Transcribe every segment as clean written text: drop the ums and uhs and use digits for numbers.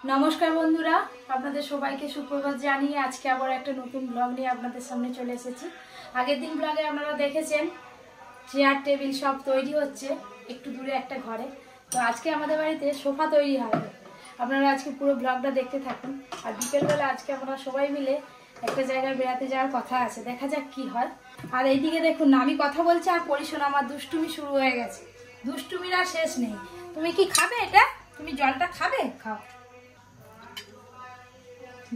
নমস্কার বন্ধুরা, আপনাদের সবাইকে সুপ্রভাত জানিয়ে আজকে আবার একটা নতুন ব্লগ নিয়ে আপনাদের সামনে চলে এসেছি। আগের দিন ব্লগে আপনারা দেখেছেন চেয়ার টেবিল সব তৈরি হচ্ছে একটু দূরে একটা ঘরে। তো আজকে আমাদের বাড়িতে সোফা তৈরি হবে। আপনারা আজকে পুরো ব্লগটা দেখতে থাকুন। আর বিকেলবেলা আজকে আমরা সবাই মিলে একটা জায়গায় বেড়াতে যাওয়ার কথা আছে, দেখা যাক কি হয়। আর এইদিকে দেখুন না, আমি কথা বলছি আর পরিশোনা আমার দুষ্টুমি শুরু হয়ে গেছে। দুষ্টুমির আর শেষ নেই। তুমি কি খাবে এটা? তুমি জলটা খাবে? খাও।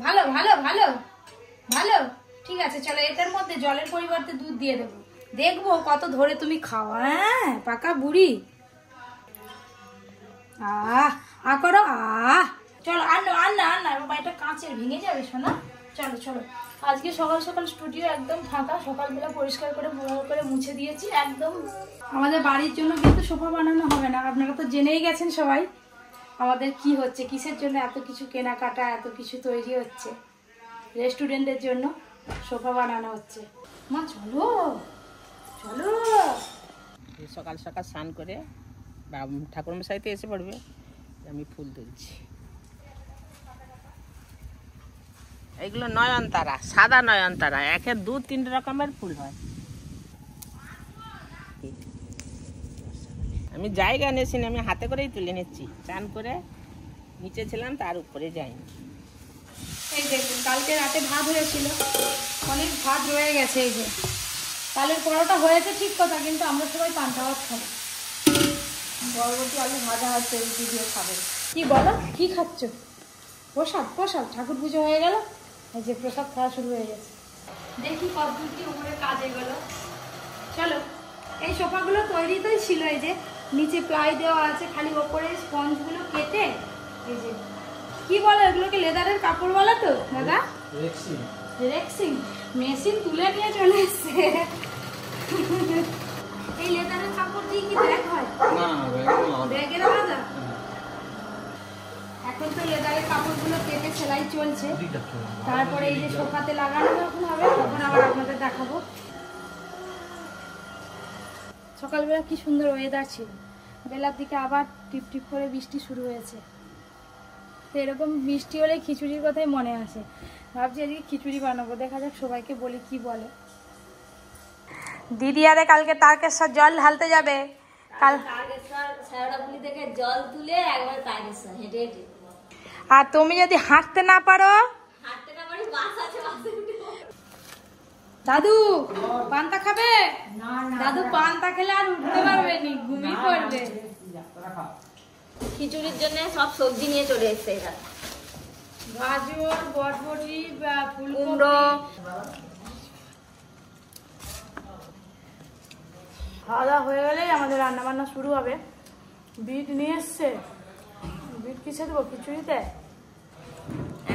ভালো ভালো ভালো ভালো, ঠিক আছে, চলো এটার মধ্যে জলের পরিবর্তে দুধ দিয়ে দেবো, দেখবো কত ধরে তুমি খাও। হ্যাঁ, পাকা বুড়ি। আ করো। চলো আর না এটা কাঁচের ভেঙে যাবে শোনা। চলো চলো, আজকে সকাল সকাল স্টুডিও একদম ফাঁকা, সকালবেলা পরিষ্কার করে ভালো করে মুছে দিয়েছি একদম। আমাদের বাড়ির জন্য কিন্তু সোফা বানানো হবে না, আপনারা তো জেনেই গেছেন সবাই আমাদের কি হচ্ছে, কিসের জন্য এত কিছু কেনাকাটা, এত কিছু তৈরি হচ্ছে। রেস্টুরেন্টের জন্য সোফা বানানো হচ্ছে। মা চলো চলো। সকাল সকাল স্নান করে ঠাকুরমশাইতে এসে পড়বে, আমি ফুল তুলছি। এগুলো নয়নতারা, সাদা নয়নতারা, একে 2-3 রকমের ফুল হয়। আমি জায়গা নিয়েছি, আমি হাতে করেই তুলে নিচ্ছি। চান করে নিচে ছিলাম, তার উপরে যাইনি। এই দেখুন, কালকে রাতে ভাত হয়েছিল, অনেক ভাত রয়ে গেছে। এই যে কালের পরোটা হয়েছে ঠিক কথা, কিন্তু আমরা সবাই পান্তা ভাত খাবো। বরবটি আলু ভাজা হচ্ছে, রুটি দিয়ে খাবে। কি বলো, কি খাচ্ছ? প্রসাদ? প্রসাদ ঠাকুর পুজো হয়ে গেল, এই যে প্রসাদ খাওয়া শুরু হয়ে গেছে। দেখি কতদূর উপরে কাজ এগুলো। চলো, এই সোফাগুলো তৈরিতেই ছিল। এই যে নিচে প্লাই দেওয়া আছে, খালি ওপরে স্পঞ্জগুলো কেটে, এই যে কি বলে এগুলোকে, লেদারের কাপড় বলা তো দাদা? রেক্সিং মেশিন তুলে নিয়ে চলে এসছে। এই লেদারের কাপড় দিয়ে কি ব্যাগ হয়? ব্যাগের আলাদা। এখন তো লেদারের কাপড়গুলো কেটে সেলাই চলছে, তারপরে এই যে সোফাতে লাগানো যখন হবে তখন আবার আপনাদের দেখাবো। সকালবেলা কি সুন্দর ওয়েদার ছিল, বেলার দিকে আবার টিপ টিপ করে বৃষ্টি শুরু হয়েছে। তো এরকম বৃষ্টি হলে খিচুড়ির কথাই মনে আসে। ভাবছি আজকে খিচুড়ি বানাবো, দেখা যাক সবাইকে বলি কি বলে। দিদি আরে কালকে তারকেশ্বর জল ঢালতে যাবে। জল তুলে একবার তারকেশ্বর হেঁটে হেঁটে। আর তুমি যদি হাঁটতে না পারো, দাদু পান্তা খাবে? দাদু পান্তা খেলে আর উঠতে পারবে নি, ঘুমিয়ে পড়বে। খিচুড়ির জন্য সব সবজি নিয়ে চলে এসছে এরা। গাজর, বরবটি, কুমড়ো। খাওয়া দাওয়া হয়ে গেলেই আমাদের রান্না বান্না শুরু হবে। বিট নিয়ে এসছে, বিট কিসে দেবো? খিচুড়িতে।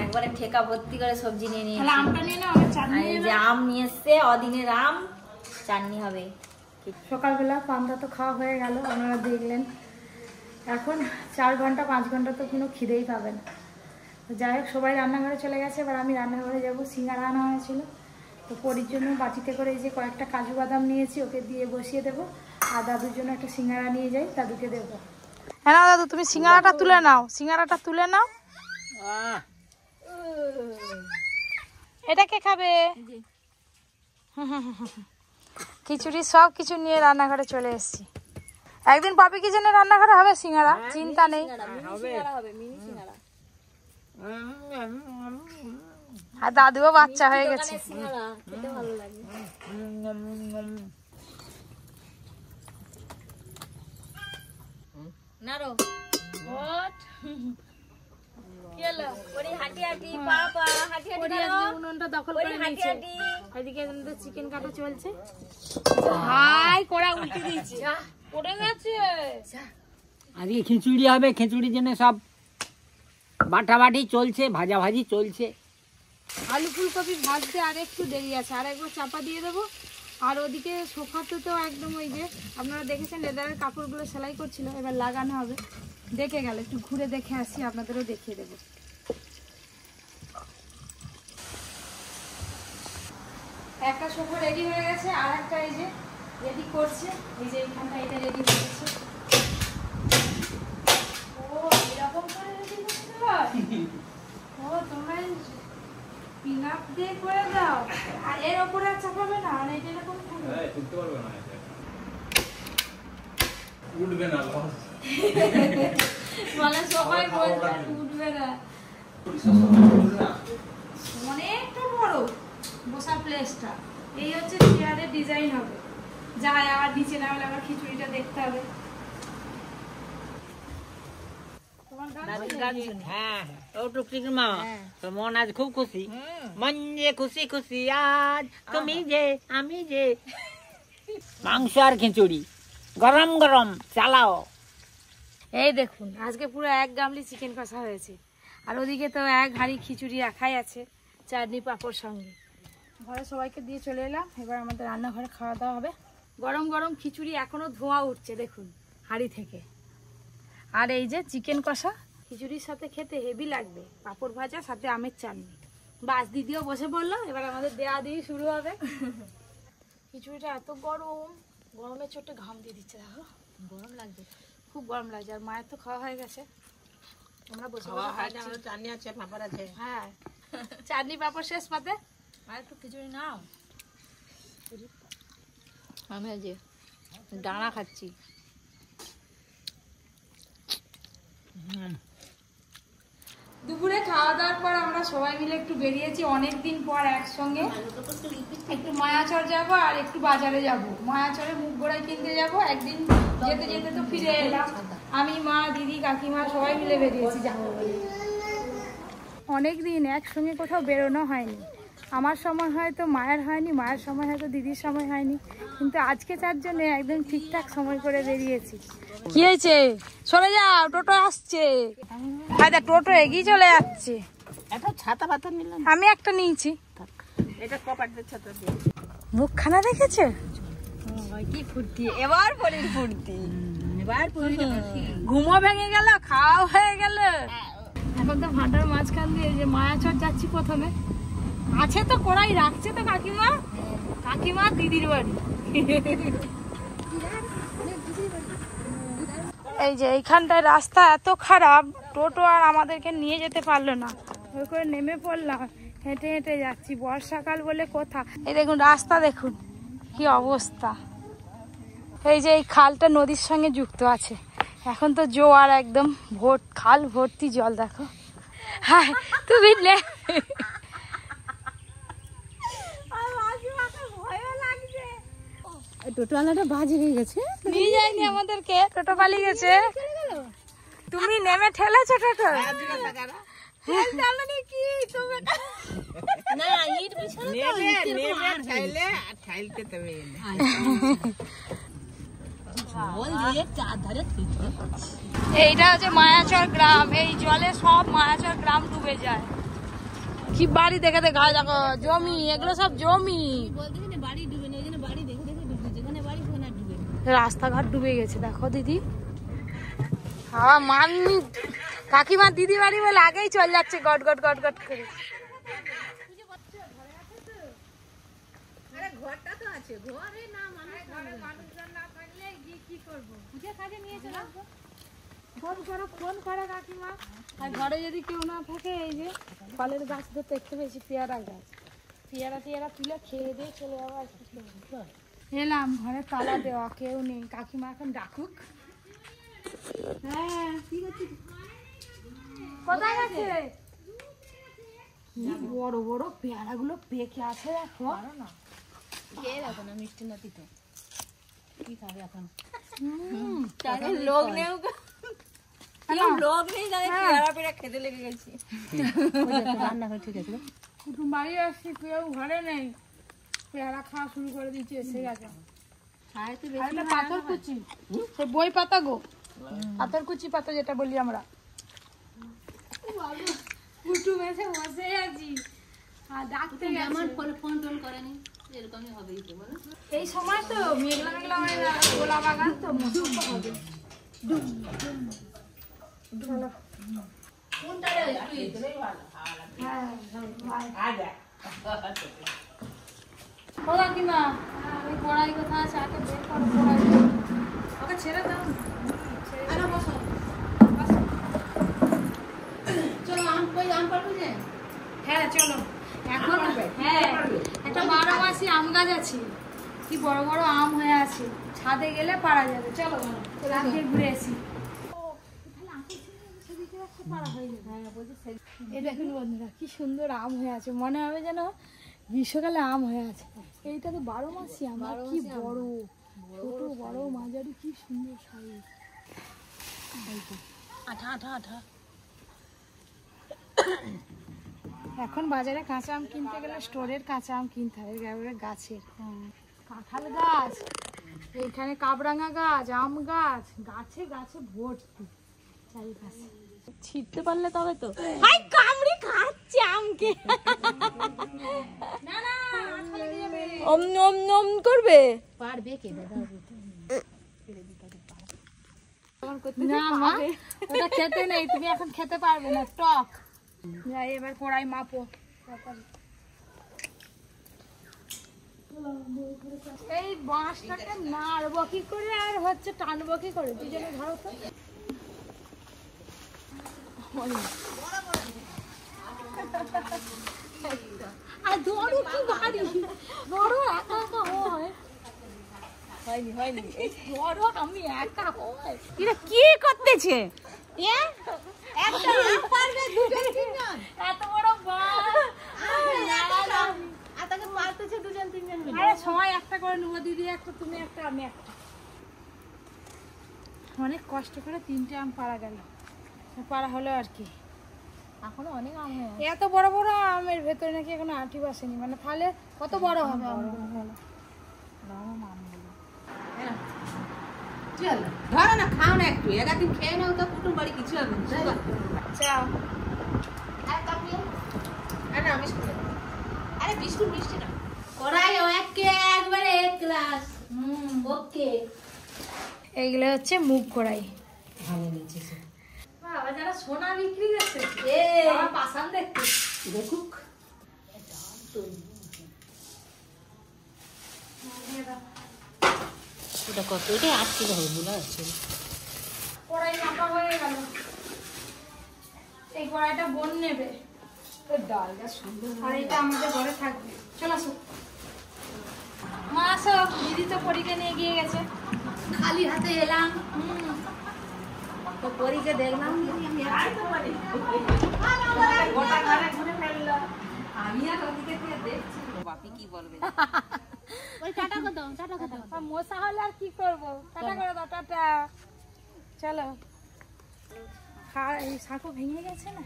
একবারে ঠেকা ভর্তি করে সবজি নিয়ে নিয়ে। আমটা নিয়ে নাও, চাটনি। এই যে আম নিয়ে এসছে, অদিনের আম, চাটনি হবে। সকালবেলা পান্তা তো খাওয়া হয়ে গেল, আপনারা দেখলেন। এখন 4 ঘন্টা 5 ঘন্টা তো কোনো খিদেই পাবে না। তো যাই হোক, সবাই রান্নাঘরে চলে গেছে, এবার আমি রান্নাঘরে যাবো। সিঙ্গারা আনা হয়েছিল, তো পরির জন্য বাটিতে করে এই যে কয়েকটা কাজু বাদাম নিয়েছি, ওকে দিয়ে বসিয়ে দেবো। আর দাদুর জন্য একটা সিঙ্গারা নিয়ে যাই, দাদুকে দেবো। হ্যাঁ না দাদু, তুমি সিঙ্গারাটা তুলে নাও, সিঙ্গারাটা তুলে নাও। এটা কে খাবে? খিচুড়ি সব কিছু নিয়ে রান্নাঘরে চলে এসেছি। একদিন পাপি কিচেনে রান্নাঘরে হবে সিঙ্গারা, চিন্তা নেই। আর দাদুও বাচ্চা হয়ে গেছে। চিকেন কাটা চলছে। আজকে খিচুড়ি হবে, খিচুড়ির জন্য সব বাটাবাটি চলছে, ভাজাভাজি চলছে। আলু ফুলকপি ভাজতে আর একটু দেরি আছে, আর একবার চাপা দিয়ে দেবো। আর ওদিকে সোফাতে তো একদম ওই যে আপনারা দেখেছেন লেদারের কাপড়গুলো সেলাই করছিল, এবার লাগানো হবে। দেখে গেল, একটু ঘুরে দেখে আসি, আপনাদেরও দেখিয়ে দেবো। একটা সোফা রেডি হয়ে গেছে, আর একটা এই যে রেডি করছে। এই যে এইখানটা এটা রেডি হয়ে গেছে। ও এরকম করে রেডি করতে হয়। ও তোমরা পিন আপ দিয়ে করে দাও, আর এর ওপরে আর চাপাবে না, আর এটা এরকম থাকবে। হ্যাঁ তুলতে পারবে না এটা উঠবে না লস মানে সবাই বলছে আর উঠবে না। অনেকটা বড় বসার প্লেসটা। এই হচ্ছে চেয়ারের ডিজাইন হবে, যায় আবার নিচে না হলে আবার খিচুড়িটা দেখতে হবে। তোমার গান শুনে? হ্যাঁ ও টুকটুকি মা, তোর মন আজ খুব খুশি, মন যে খুশি খুশি আজ, তুমি যে আমি যে। মাংস আর খিচুড়ি গরম গরম চালাও। এই দেখুন আজকে পুরো 1 গামলি চিকেন কষা হয়েছে, আর ওদিকে তো 1 হাঁড়ি খিচুড়ি রাখাই আছে, চাটনি পাঁপড় সঙ্গে। ঘরে সবাইকে দিয়ে চলে এলাম, এবার আমাদের রান্নাঘরে খাওয়া দাওয়া হবে। গরম গরম খিচুড়ি এখনো ধোঁয়া উঠছে দেখুন হাঁড়ি থেকে। আর এই যে চিকেন কষা, খিচুড়ির সাথে খেতে হেভি লাগবে, পাঁপড় ভাজা সাথে আমের চাটনি। বাস দিদিও বসে পড়লো, এবার আমাদের দেয়া দিয়ে শুরু হবে। খিচুড়িটা এত গরম, গরমের চোটে ঘাম দিয়ে দিচ্ছে, দেখো গরম লাগছে, খুব গরম লাগছে। আর মায়ের তো খাওয়া হয়ে গেছে, আমরা বসে বসে খাচ্ছি। চাটনি আছে পাঁপড় আছে। হ্যাঁ চাটনি পাঁপড় শেষ পাতে। আর একটু খিচুড়ি নাও। আমি যে ডানা খাচ্ছি। দুপুরে খাওয়া দাওয়ার পর আমরা সবাই মিলে একটু বেরিয়েছি, অনেকদিন পর একসঙ্গে। একটু মায়াচর যাব আর একটু বাজারে যাব। মায়াচরে মুখ গোড়ায় কিনতে যাব, একদিন যেতে যেতে তো ফিরে এলাম। আমি, মা, দিদি, কাকিমা সবাই মিলে বেরিয়েছি যাবো বলে। অনেকদিন একসঙ্গে কোথাও বেরোনো হয়নি। আমার সময় হয়তো মায়ের হয়নি, মায়ের সময় হয়তো দিদির সময় হয়নি, কিন্তু আজকে 4 জনে একদম ঠিকঠাক সময় করে বেরিয়েছি। কি হয়েছে? চলে যাও, টোটো আসছে। টোটো এগিয়ে চলে যাচ্ছে। একটা ছাতা পাতা নিলাম, আমি একটা নিয়েছি। এটা কপাটের ছাতা দিয়ে। মুখখানা দেখেছে? কি ফুর্তি, এবার পরের ফুর্তি, এবার ঘুমো ভেঙে গেল, খাওয়া হয়ে গেল। এখন তো ভাটার মাঝখান দিয়ে যে মায়াচর যাচ্ছি প্রথমে। আছে তো কড়াই রাখছে তো কাকিমা, কাকিমা দিদির বাড়ি। এই যে এইখানটায় রাস্তা এত খারাপ, টোটো আর আমাদেরকে নিয়ে যেতে পারলো না, ওই করে নেমে পড়লাম, হেঁটে হেঁটে যাচ্ছি। বর্ষাকাল বলে কথা। এই দেখুন রাস্তা, দেখুন কি অবস্থা। এই যে এই খালটা নদীর সঙ্গে যুক্ত আছে, এখন তো জোয়ার একদম খাল ভর্তি জল, দেখো। হ্যাঁ তুমি টোটোওয়ালাটা বাজে হয়ে গেছে, নিয়ে যায়নি আমাদেরকে, টোটো পালিয়ে গেছে। তুমি নেমে ঠেলেছো টোটো? এইটা হচ্ছে মায়াচর গ্রাম। এই জলে সব মায়াচর গ্রাম ডুবে যায়। কি বাড়ি দেখে দেখো, দেখো জমি, এগুলো সব জমি। রাস্তাঘাট ডুবে গেছে, দেখো দিদি। হ্যাঁ মাননি, কাকিমা দিদি বাড়ি বলে আগেই চলে যাচ্ছে গট গট গট গট করে। ঘরটা তো আছে, ঘরে না মানুষজন না থাকলে গিয়ে কি করবো, বুঝে কাজে নিয়ে চলে ফোন করো, ফোন করো কাকিমা। আর ঘরে যদি কেউ না থাকে, এই যে ফলের গাছ ধরতে একটু বেশি, পেয়ারা গাছ, পেয়ারা তুলে খেয়ে দিয়ে চলে যাবো। এলাম, ঘরে তালা দেওয়া, কেউ নেই। কাকিমা এখন ডাকুক। হ্যাঁ ঠিক আছে, কোথায় গেছে? বড় বড় পেয়ারা গুলো পেকে আছে, দেখো না। খেয়ে দেখো না, মিষ্টি নাতি তো কি খাবে এখন। লোক নেই, লোক নেই, পেয়ারা পেয়ারা খেতে লেগে গেছি। রান্না করে ঠিক আছে, কুটুম বাড়ি আসছি, কেউ ঘরে নেই, পেয়ারা খাওয়া শুরু করে দিচ্ছে, এসে গেছে। পাথর কুচি, সে বই পাতা গো, পাথর কুচি পাতা যেটা বলি আমরা। কুটুম এসে বসে আছি, আর ডাকতে গেছে। ফোন টোন করেনি, এরকমই হবে বলো। এই সময় তো মেঘলা মেঘলা হয়ে যায়, গোলা বাগান তো মজা হবে। ও কাকিমা, ওই কড়াই কোথায় আছে? আগে বের করো কড়াই, ওকে ছেড়ে দাও। চলো হ্যাঁ চলো এখন হ্যাঁ একটা 12 মাসি আম গাছ আছে, কি বড় বড় আম হয়ে আছে, ছাদে গেলে পারা যাবে। চলো রাতে ঘুরে আসি। এই দেখুন বন্ধুরা কি সুন্দর আম হয়ে আছে, মনে হবে যেন গ্রীষ্মকালে আম হয়ে আছে। এইটা তো 12 মাসি আম, আর কি বড়, ছোট বড় মাঝারি, কি সুন্দর সাইজ। এখন বাজারে কাঁচা আম কিনতে গেলে স্টোরের কাঁচা আম কিনতে হবে, একেবারে গাছের। কাঁঠাল গাছ, এইখানে কাবরাঙা গাছ, আম গাছ, গাছে গাছে ভর্তি চারিপাশে। ছিটতে পারলে তবে তো। হাই কামড়ি খাচ্ছে আমকে। না না ওম নম নম করবে। পারবে কে দাদা? না মা ওটা খেতে নেই, তুমি এখন খেতে পারবে না, টক। যাই এবার কড়াই মাপো। এই বাঁশটাকে নাড়বো কি করে আর হচ্ছে টানবো কি করে, দুজনে ধরো তো। আর ধরো কি ভারী, ধরো একা একা হয়। হয়নি হয়নি। ধরো আমি একা হয়। এরা কি করতেছে? এত বড় বাঁশ। আরে সবাই একটা করে নেবো, দিদি একটা, তুমি একটা, আমি একটা। অনেক কষ্ট করে 3টে আম পাড়া গেল, পাড়া হলো আর কি। এখনো অনেক আম হয়। এত বড় বড় আমের ভেতরে নাকি এখনো আঁটি বসেনি, মানে তাহলে কত বড় হবে আমগুলো। ধরো না, খাও না একটু, একদিন খেয়ে নাও তো, কুটুম বাড়ি কিছু হবে না। চাও আরে বিস্কুট মিষ্টি না কড়াই একবারে 1 গ্লাস। ওকে এইগুলো হচ্ছে মুগ কড়াই। ভালো নিয়েছে বাবা যারা সোনা বিক্রি করছে আমার পাশান দেখতে দেখুক। এটা কত? এটা 8 কিলো হবে মনে হচ্ছে। কড়াই মাপা হয়ে গেল, এই কড়াইটা বোন নেবে, ডালটা সুন্দর। আর এটা আমাদের ঘরে থাকবে। চল আসো মা, আসো। দিদি তো পরীকে নিয়ে গিয়ে গেছে, খালি হাতে এলাম। তো পরীকে দেখলাম আমি আর ওদিকে থেকে দেখছি বাপি কি বলবে। ওই টাটা কত, টাটা কত। মশা হলে আর কি করবো, টাটা করে দাও, টাটা। চলো এই সাঁকো ভেঙে গেছে না,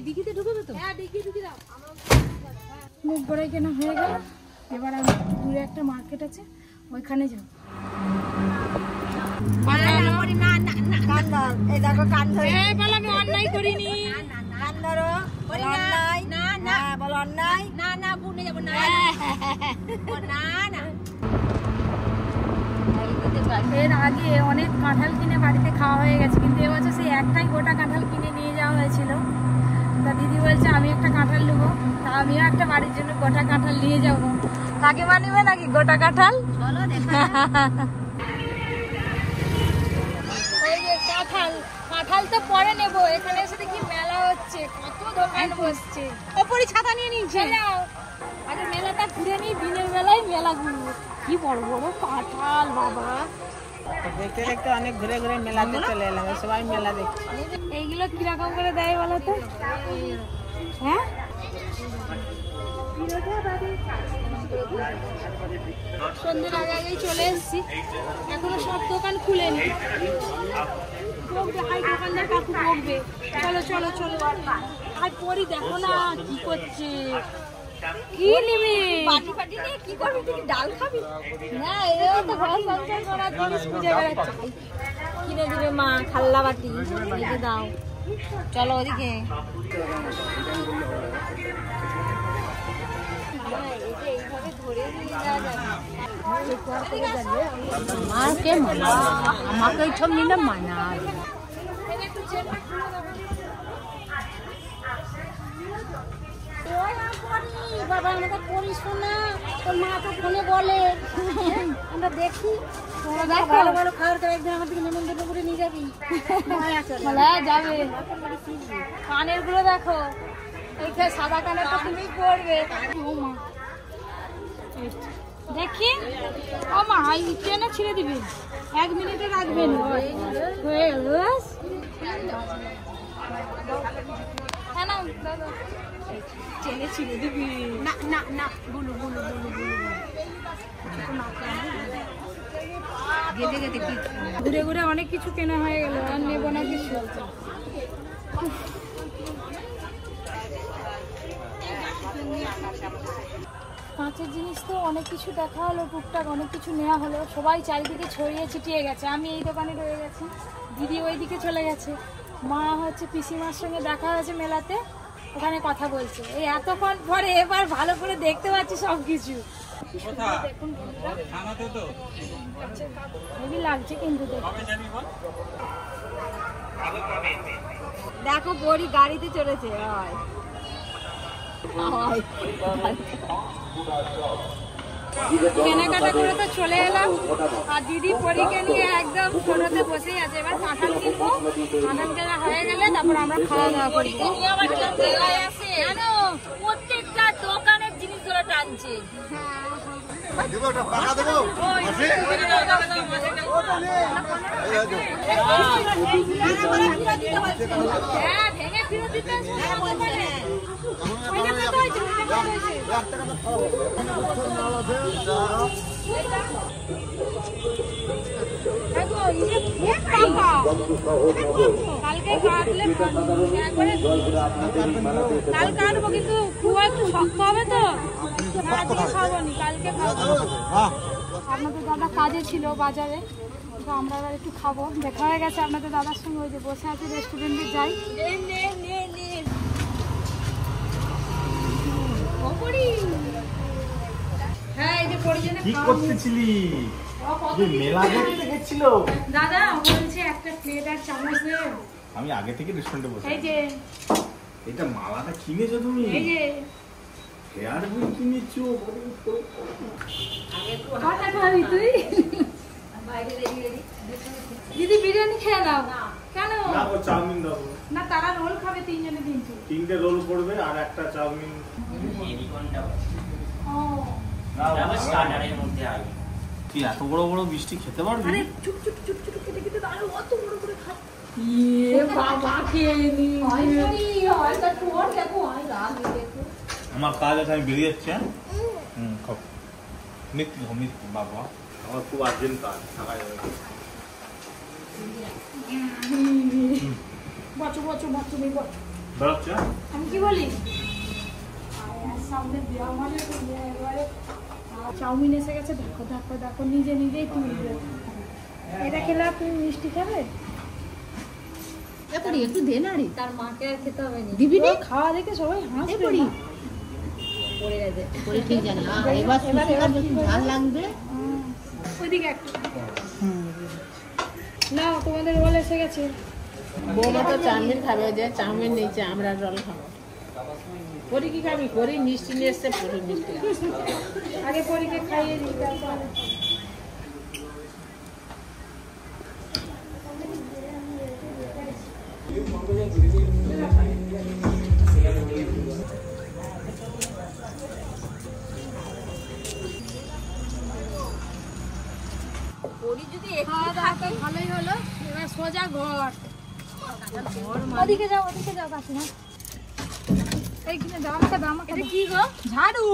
ডিকিতে ঢুকবে তো? হ্যাঁ ডিকি ঢুকি দাও। মুখ কড়াই কেনা হয়ে গেল, এবার আমি দূরে একটা মার্কেট আছে ওইখানে যাবো। এই দেখো কান ধরে। এই বল আমি অন্যায় করিনি। কান ধরো। অন্যায় না না বলো অন্যায় না না বুনে যাব না না না। এর আগে অনেক কাঁঠাল কিনে বাড়িতে খাওয়া হয়ে গেছে, কিন্তু এবছর সেই একটাই গোটা কাঁঠাল কিনে নিয়ে যাওয়া হয়েছিল। তা দিদি বলছে আমি একটা কাঁঠাল নেবো, তা আমিও একটা বাড়ির জন্য গোটা কাঁঠাল নিয়ে যাবো। কাকিমা নিবে নাকি গোটা কাঁঠাল? চলো দেখা। এই যে কাঁঠাল, কাঁঠাল তো পরে নেবো, এখানে এসে দেখি মেলা হচ্ছে, কত দোকান বসছে। ওপরে ছাতা নিয়ে নিচ্ছে। চলো আগে মেলাটা ঘুরে নিই, দিনের বেলায় মেলা ঘুরবো। কি বড় বড় কাঁঠাল বাবা। দেখতে দেখতে অনেক ঘুরে ঘুরে মেলাতে চলে এলাম, সবাই মেলা দেখছি। এইগুলো কিরকম করে দেয় বলো তো? হ্যাঁ সন্ধ্যের আগে আগেই চলে এসেছি, এখনো সব দোকান খুলেনি। বকবে, হাই দোকানদার কাকু বকবে। চলো চলো চলো। আর পরি দেখো না কি করছে, কি নিবি? পাটি পাটি নিয়ে কি করবি? তুই ডাল খাবি? না এও তো ঘর সংসার করার জিনিস খুঁজে বেড়াচ্ছে। কিনে দিবে মা খাল্লা বাটি, রেখে দাও। চলো ওদিকে। আমাকে মানা, আমাকে সব নিলে মানা। বাবা আমাকে পড়িস না, তোর মা তো ফোনে বলে, আমরা দেখি তোমরা দেখো ভালো ভালো খাবার তো একদিন আমাদের নিমন্ত্রণ করে নিয়ে যাবি বলা যাবে কানের গুলো দেখো এইখানে সাদা কানের তো তুমি পড়বে ও মা দেখি ও মা এই ট্রেনে ছিঁড়ে দিবি 1 মিনিটে রাখবেন হয়ে গেল বাস হ্যাঁ না দাদা চেনে ছিঁড়ে দিবি না না না বলো বলো বলো বলো গেতে গেতে কি ঘুরে ঘুরে অনেক কিছু কেনা হয়ে গেল আর নেবো না কিছু কাঁচের জিনিস তো অনেক কিছু দেখা হলো, টুকটাক অনেক কিছু নেওয়া হলো, সবাই চারিদিকে ছড়িয়ে ছিটিয়ে গেছে। আমি এই দোকানে রয়ে গেছি, দিদি ওই দিকে চলে গেছে, মা হচ্ছে পিসিমার সঙ্গে দেখা হয়েছে মেলাতে, ওখানে কথা বলছে। এই এতক্ষণ পরে এবার ভালো করে দেখতে পাচ্ছি সব কিছু। দেখুন হেভি লাগছে কিন্তু দেখো বড়ি গাড়িতে চলেছে কেনাকাটা করে তো চলে এলাম, আর দিদি পরীকে নিয়ে একদম ছোটতে বসেই আছে। এবার কাঁঠাল কিনবো, কাঁঠাল কেনা হয়ে গেলে তারপর আমরা খাওয়া দাওয়া করবো। জানো প্রত্যেকটা দোকানের জিনিসগুলো টানছে। হ্যাঁ ভেঙে ফিরত দিতে কালকে কাটলে একবারে কাল কাটবো, কিন্তু খুব একটু শক্ত হবে তো খাবো নি, কালকে খাবো। আপনাদের দাদা কাজে ছিল বাজারে, তো আমরা এবার একটু খাবো। দেখা হয়ে গেছে আপনাদের দাদার সঙ্গে, ওই যে বসে আছে রেস্টুরেন্টে যাই। হ্যাঁ এই যে পরিজনে কি করতেছিলি? মেলা দেখতে গেছিল দাদা বলছে একটা প্লেট আর চামচ নেব। আমি আগে থেকে রেস্টুরেন্টে বসে। এই যে এটা মালাটা কিনেছো তুমি? এই যে হেয়ার বই কিনেছো? কথা খাবি তুই? দিদি বিরিয়ানি খেয়ে নাও। কেন না ও চাউমিন দাও না, তারা রোল খাবে, 3 জনে 3টো। 3টে রোল করবে আর একটা চাউমিন। ও তুই এত বড় বড় মিষ্টি খেতে পারবি? আরে চুপ চুপ চুপ চুপ খেতে খেতে আর অত বড় করে খা। ইয়ে বাবা খেয়ে নি হয়তো তোর দেখো হয় রাগ দেখো। আমার কাজ আছে, আমি বেরিয়ে যাচ্ছি। খাও মিষ্টি বাবা, আমার খুব আর্জেন্ট কাজ, থাকা যাবে। বচো বচো বচো নেই বচো। বেরোচ্ছে? আমি কি বলি সামনে দেওয়া মানে এবারে চাউমিন এসে গেছে, দেখো দেখো দেখো নিজে নিজেই তুলবে। এটা খেলে তুমি মিষ্টি খাবে? একটু দে না রে, তার মাকে আর খেতে হবে না, দিবি নি? খাওয়া দেখে সবাই হাসবে। পড়ে গেছে পড়ে ঠিক জানি না। এবার ঝাল লাগবে ওইদিকে একটু না, তোমাদের রোল এসে গেছে। বৌমা তো চাউমিন খাবে, যে চাউমিন নিয়েছে, আমরা রোল খাবো। পরি কি খাবি? পরি মিষ্টি নিয়ে এসছে, পরি মিষ্টি আগে পরীকে খাইয়ে দিই তারপরে। খাওয়া দাওয়া তো ভালোই হলো, এবার সোজা ঘর। ওদিকে যাও ওদিকে যাও কাকিমা, এইখানে দাও, আমাকে দাও, আমাকে কি গো? ঝাড়ু।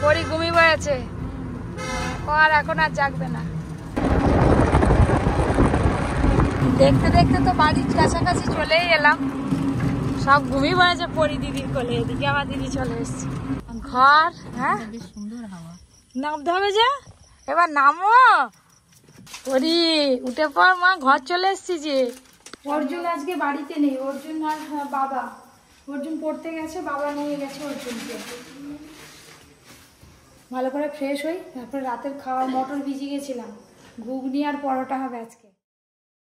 পরি ঘুমিয়ে পড়েছে, ও আর এখন আর জাগবে না। দেখতে দেখতে তো বাড়ির কাছাকাছি চলেই এলাম, সব ঘুমিয়ে পড়েছে পরি দিদির কোলে। এদিকে আমার দিদি চলে এসছে ঘর। হ্যাঁ নামতে হবে যে, এবার নামো পরি, উঠে পর মা, ঘর চলে এসছি যে। অর্জুন আজকে বাড়িতে নেই, অর্জুন আর বাবা, অর্জুন পড়তে গেছে, বাবা নিয়ে গেছে অর্জুনকে। ভালো করে ফ্রেশ হই, তারপরে রাতের খাওয়া, মটর ভিজিয়ে গেছিলাম, ঘুগনি আর পরোটা হবে আজকে।